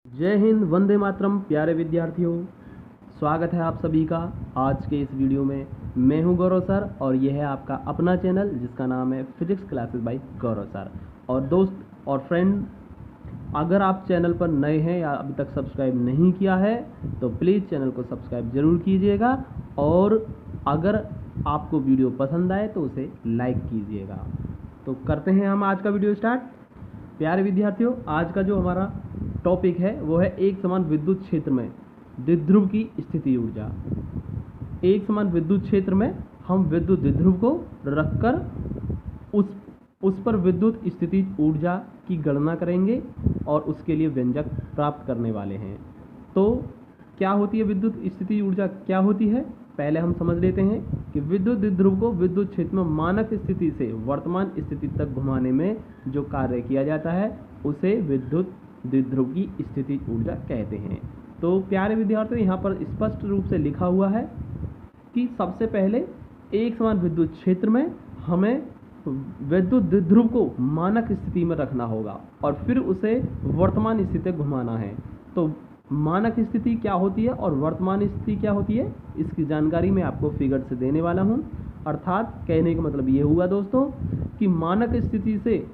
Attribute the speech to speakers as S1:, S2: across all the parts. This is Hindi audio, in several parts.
S1: जय हिंद, वंदे मातरम। प्यारे विद्यार्थियों, स्वागत है आप सभी का आज के इस वीडियो में। मैं हूं गौरव सर और यह है आपका अपना चैनल जिसका नाम है फिजिक्स क्लासेस बाय गौरव सर। और दोस्त और फ्रेंड, अगर आप चैनल पर नए हैं या अभी तक सब्सक्राइब नहीं किया है तो प्लीज़ चैनल को सब्सक्राइब ज़रूर कीजिएगा, और अगर आपको वीडियो पसंद आए तो उसे लाइक कीजिएगा। तो करते हैं हम आज का वीडियो स्टार्ट। प्यारे विद्यार्थियों, आज का जो हमारा टॉपिक है वो है एक समान विद्युत क्षेत्र में द्विध्रुव की स्थिति ऊर्जा। एक समान विद्युत क्षेत्र में हम विद्युत द्विध्रुव को रखकर उस पर विद्युत स्थिति ऊर्जा की गणना करेंगे और उसके लिए व्यंजक प्राप्त करने वाले हैं। तो क्या होती है विद्युत स्थिति ऊर्जा, क्या होती है, पहले हम समझ लेते हैं कि विद्युत द्विध्रुव को विद्युत क्षेत्र में मानक स्थिति से वर्तमान स्थिति तक घुमाने में जो कार्य किया जाता है उसे विद्युत द्विध्रुव की स्थिति ऊर्जा कहते हैं। तो प्यारे विद्यार्थियों, यहाँ पर स्पष्ट रूप से लिखा हुआ है कि सबसे पहले एक समान विद्युत क्षेत्र में हमें विद्युत द्विध्रुव को मानक स्थिति में रखना होगा और फिर उसे वर्तमान स्थिति तक घुमाना है। तो मानक स्थिति क्या होती है और वर्तमान स्थिति क्या होती है, इसकी जानकारी मैं आपको फिगर से देने वाला हूँ। अर्थात कहने का मतलब ये हुआ दोस्तों कि मानक स्थिति से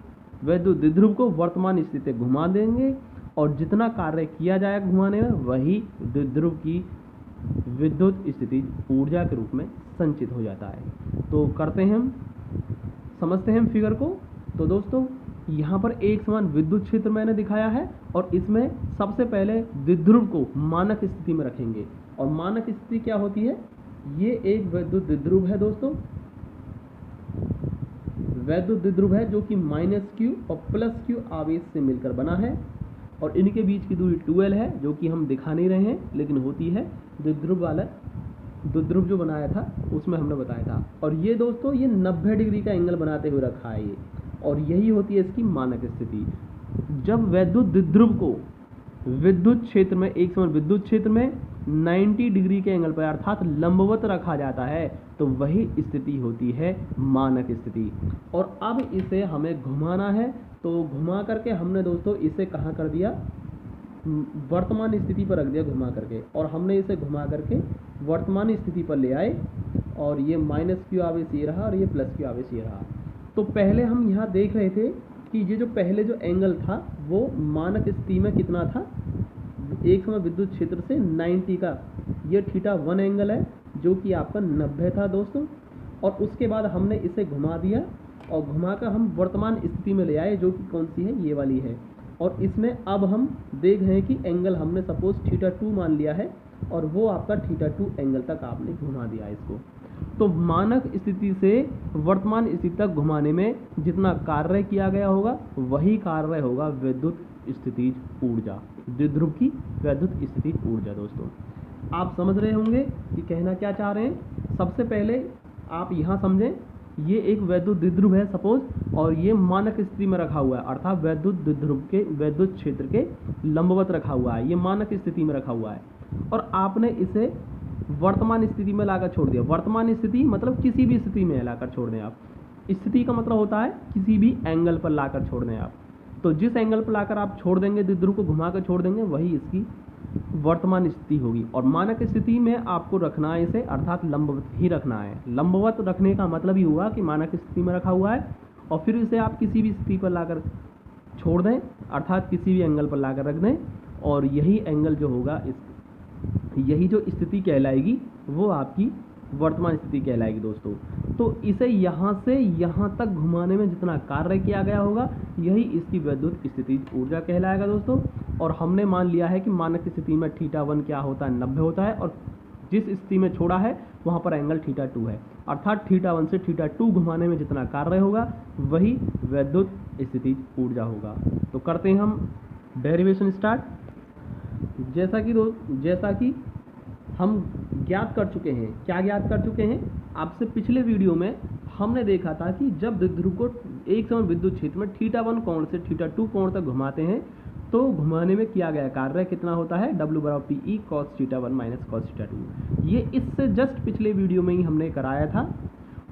S1: विद्युत द्विध्रुव को वर्तमान स्थिति तक घुमा देंगे और जितना कार्य किया जाएगा घुमाने में वही द्विध्रुव की विद्युत स्थिति ऊर्जा के रूप में संचित हो जाता है। तो करते हैं हम, समझते हैं फिगर को। तो दोस्तों, यहाँ पर एक समान विद्युत क्षेत्र मैंने दिखाया है और इसमें सबसे पहले द्विध्रुव को मानक स्थिति में रखेंगे। और मानक स्थिति क्या होती है, ये एक विद्युत द्विध्रुव है दोस्तों, विद्युत द्विध्रुव है जो कि -q और +q आवेश से मिलकर बना है और इनके बीच की दूरी 2l है, जो कि हम दिखा नहीं रहे हैं लेकिन होती है। द्विध्रुव जो बनाया था उसमें हमने बताया था। और ये दोस्तों, ये 90 डिग्री का एंगल बनाते हुए रखा है ये, और यही होती है इसकी मानक स्थिति। जब विद्युत द्विध्रुव को विद्युत क्षेत्र में, एक समान विद्युत क्षेत्र में 90 डिग्री के एंगल पर अर्थात लंबवत रखा जाता है तो वही स्थिति होती है मानक स्थिति। और अब इसे हमें घुमाना है, तो घुमा करके हमने दोस्तों इसे कहाँ कर दिया, वर्तमान स्थिति पर रख दिया घुमा करके, और हमने इसे घुमा करके वर्तमान स्थिति पर ले आए और ये -q आवेश ये रहा और ये +q आवेश ये रहा। तो पहले हम यहाँ देख रहे थे कि ये जो पहले जो एंगल था वो मानक स्थिति में कितना था, एक समय विद्युत क्षेत्र से 90 का, ये θ1 एंगल है जो कि आपका 90 था दोस्तों। और उसके बाद हमने इसे घुमा दिया और घुमाकर हम वर्तमान स्थिति में ले आए जो कि कौन सी है, ये वाली है। और इसमें अब हम देख रहे हैं कि एंगल हमने सपोज θ2 मान लिया है और वो आपका θ2 एंगल तक आपने घुमा दिया इसको। तो मानक स्थिति से वर्तमान स्थिति तक घुमाने में जितना कार्य किया गया होगा वही कार्य होगा विद्युत स्थितिज ऊर्जा, द्विध्रुव की विद्युत स्थितिज ऊर्जा। दोस्तों, आप समझ रहे होंगे कि कहना क्या चाह रहे हैं। सबसे पहले आप यहाँ समझें, ये एक विद्युत द्विध्रुव है सपोज, और ये मानक स्थिति में रखा हुआ है अर्थात विद्युत द्विध्रुव के विद्युत क्षेत्र के लंबवत रखा हुआ है, ये मानक स्थिति में रखा हुआ है। और आपने इसे वर्तमान स्थिति में लाकर छोड़ दिया। वर्तमान स्थिति मतलब किसी भी स्थिति में लाकर छोड़ दें आप। स्थिति का मतलब होता है किसी भी एंगल पर लाकर छोड़ दें आप। तो जिस एंगल पर लाकर आप छोड़ देंगे, द्विध्रुव को घुमाकर छोड़ देंगे, वही इसकी वर्तमान स्थिति होगी। और मानक स्थिति में आपको रखना है इसे, अर्थात लंबवत ही रखना है। लंबवत रखने का मतलब ही हुआ कि मानक स्थिति में रखा हुआ है और फिर इसे आप किसी भी स्थिति पर लाकर छोड़ दें, अर्थात किसी भी एंगल पर लाकर रख दें, और यही एंगल जो होगा, यही जो स्थिति कहलाएगी वो आपकी वर्तमान स्थिति कहलाएगी दोस्तों। तो इसे यहाँ से यहाँ तक घुमाने में जितना कार्य किया गया होगा यही इसकी विद्युत स्थिति ऊर्जा कहलाएगा दोस्तों। और हमने मान लिया है कि मानक स्थिति में θ1 क्या होता है, 90 होता है, और जिस स्थिति में छोड़ा है वहाँ पर एंगल θ2 है, अर्थात θ1 से θ2 घुमाने में जितना कार्य होगा वही विद्युत स्थिति ऊर्जा होगा। तो करते हैं हम डेरिवेशन स्टार्ट। जैसा कि हम ज्ञात कर चुके हैं, क्या ज्ञात कर चुके हैं, आपसे पिछले वीडियो में हमने देखा था कि जब द्विध्रुव को एक समान विद्युत क्षेत्र में θ1 कोण से θ2 कोण तक घुमाते हैं तो घुमाने में किया गया कार्य कितना होता है, W = PE cos θ1 - cos θ2। ये इससे जस्ट पिछले वीडियो में ही हमने कराया था।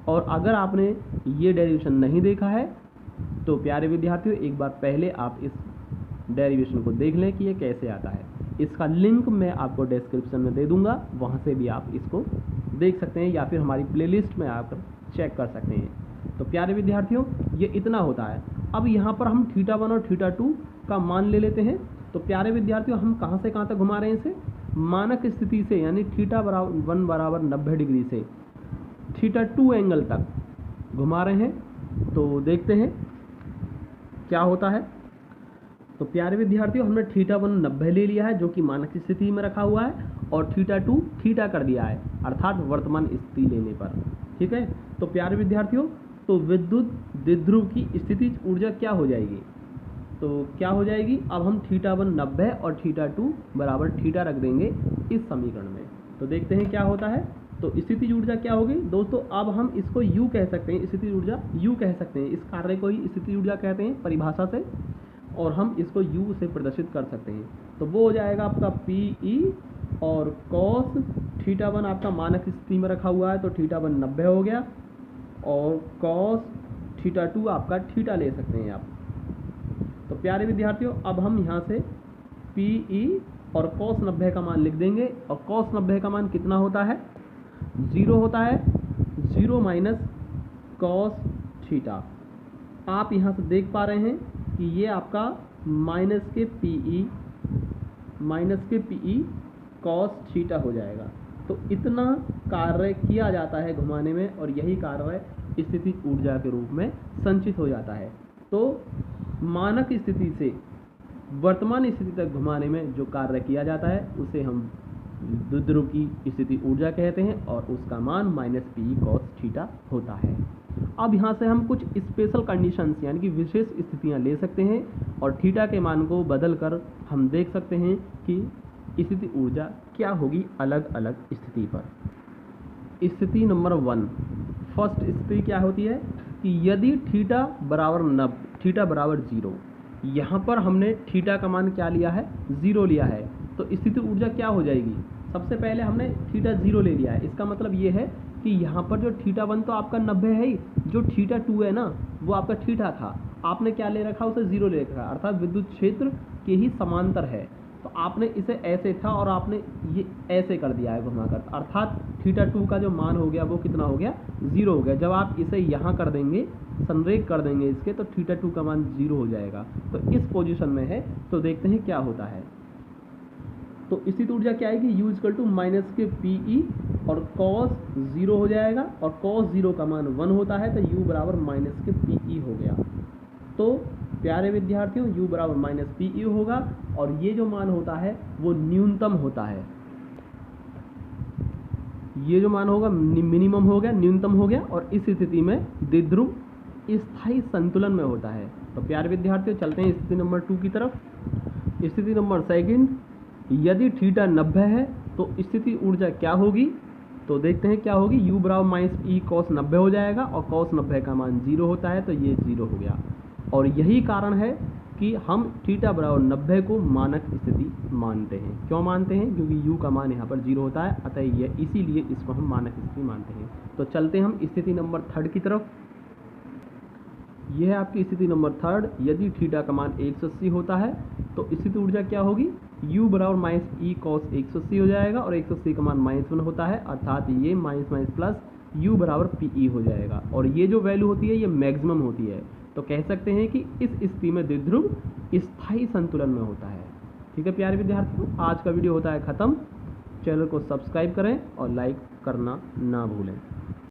S1: और अगर आपने ये डेरिवेशन नहीं देखा है तो प्यारे विद्यार्थियों, एक बार पहले आप इस डेरिवेशन को देख लें कि ये कैसे आता है। इसका लिंक मैं आपको डिस्क्रिप्शन में दे दूंगा, वहाँ से भी आप इसको देख सकते हैं या फिर हमारी प्लेलिस्ट में आकर चेक कर सकते हैं। तो प्यारे विद्यार्थियों, ये इतना होता है। अब यहाँ पर हम θ1 और θ2 का मान ले लेते हैं। तो प्यारे विद्यार्थियों, हम कहाँ से कहाँ तक घुमा रहे हैं इसे? मानक स्थिति से, यानी θ1 बराबर 90 डिग्री से θ2 एंगल तक घुमा रहे हैं। तो देखते हैं क्या होता है। तो प्यारे विद्यार्थियों, हमने θ1 90 ले लिया है जो कि मानक स्थिति में रखा हुआ है, और θ2 θ कर दिया है, अर्थात वर्तमान स्थिति लेने पर। ठीक है। तो प्यारे विद्यार्थियों, तो विद्युत द्विध्रुव की स्थितिज ऊर्जा क्या हो जाएगी? तो क्या हो जाएगी? अब हम θ1 90 और θ2 बराबर θ रख देंगे इस समीकरण में। तो देखते हैं क्या होता है। तो स्थितिज ऊर्जा क्या होगी दोस्तों? अब हम इसको U कह सकते हैं, स्थितिज ऊर्जा U कह सकते हैं। इस कार्य को ही स्थितिज ऊर्जा कहते हैं परिभाषा से, और हम इसको U से प्रदर्शित कर सकते हैं। तो वो हो जाएगा आपका PE, और cos θ1 आपका मानक स्थिति में रखा हुआ है तो θ1 90 हो गया, और cos θ2 आपका θ ले सकते हैं आप। तो प्यारे विद्यार्थियों, अब हम यहाँ से PE और cos 90 का मान लिख देंगे, और cos 90 का मान कितना होता है? 0 होता है, 0 माइनस cos θ। आप यहाँ से देख पा रहे हैं कि ये आपका माइनस के PE cos θ हो जाएगा। तो इतना कार्य किया जाता है घुमाने में, और यही कार्य स्थिति ऊर्जा के रूप में संचित हो जाता है। तो मानक स्थिति से वर्तमान स्थिति तक घुमाने में जो कार्य किया जाता है उसे हम द्विध्रुव की स्थिति ऊर्जा कहते हैं, और उसका मान माइनस PE cos θ होता है। अब यहाँ से हम कुछ स्पेशल कंडीशंस यानी कि विशेष स्थितियाँ ले सकते हैं, और θ के मान को बदल कर हम देख सकते हैं कि स्थिति ऊर्जा क्या होगी अलग अलग स्थिति पर। स्थिति नंबर 1, फर्स्ट स्थिति क्या होती है कि यदि θ बराबर 0, यहाँ पर हमने θ का मान क्या लिया है? 0 लिया है। तो स्थिति ऊर्जा क्या हो जाएगी? सबसे पहले हमने θ 0 ले लिया है, इसका मतलब ये है कि यहाँ पर जो θ1 तो आपका 90 है ही, जो θ2 है ना वो आपका θ था, आपने क्या ले रखा? उसे 0 ले रखा, अर्थात विद्युत क्षेत्र के ही समांतर है। तो आपने इसे ऐसे था और आपने ये ऐसे कर दिया है घुमाकर, अर्थात θ2 का जो मान हो गया वो कितना हो गया? 0 हो गया। जब आप इसे यहाँ कर देंगे, संरेख कर देंगे इसके, तो θ2 का मान 0 हो जाएगा। तो इस पोजीशन में है। तो देखते हैं क्या होता है। तो स्थिति ऊर्जा क्या आएगी? U = माइनस के PE, और cos 0 हो जाएगा, और cos 0 का मान 1 होता है, तो U बराबर माइनस के PE हो गया। तो प्यारे विद्यार्थियों, U बराबर माइनस PE होगा, और ये जो मान होता है वो न्यूनतम होता है। ये जो मान होगा मिनिमम हो गया, न्यूनतम हो गया, और इस स्थिति में द्विध्रुव स्थायी संतुलन में होता है। तो प्यारे विद्यार्थियों, चलते हैं स्थिति नंबर 2 की तरफ। स्थिति नंबर 2, यदि θ 90 है तो स्थिति ऊर्जा क्या होगी? तो देखते हैं क्या होगी। U बराबर माइनस PE cos 90 हो जाएगा, और cos 90 का मान 0 होता है, तो ये 0 हो गया। और यही कारण है कि हम θ बराबर 90 को मानक स्थिति मानते हैं। क्यों मानते हैं? क्योंकि U का मान यहाँ पर 0 होता है, अतः यह इसीलिए इसको हम मानक स्थिति मानते हैं। तो चलते हम स्थिति नंबर 3 की तरफ। यह है आपकी स्थिति नंबर 3। यदि θ का मान 180 होता है तो स्थिति ऊर्जा क्या होगी? U बराबर माइनस E cos 180 हो जाएगा, और 180 का मान -1 होता है, अर्थात ये माइनस माइनस प्लस U बराबर PE हो जाएगा। और ये जो वैल्यू होती है ये मैक्सिमम होती है। तो कह सकते हैं कि इस स्थिति में द्विध्रुव स्थायी संतुलन में होता है। ठीक है प्यारे विद्यार्थियों, आज का वीडियो होता है ख़त्म। चैनल को सब्सक्राइब करें और लाइक करना ना भूलें।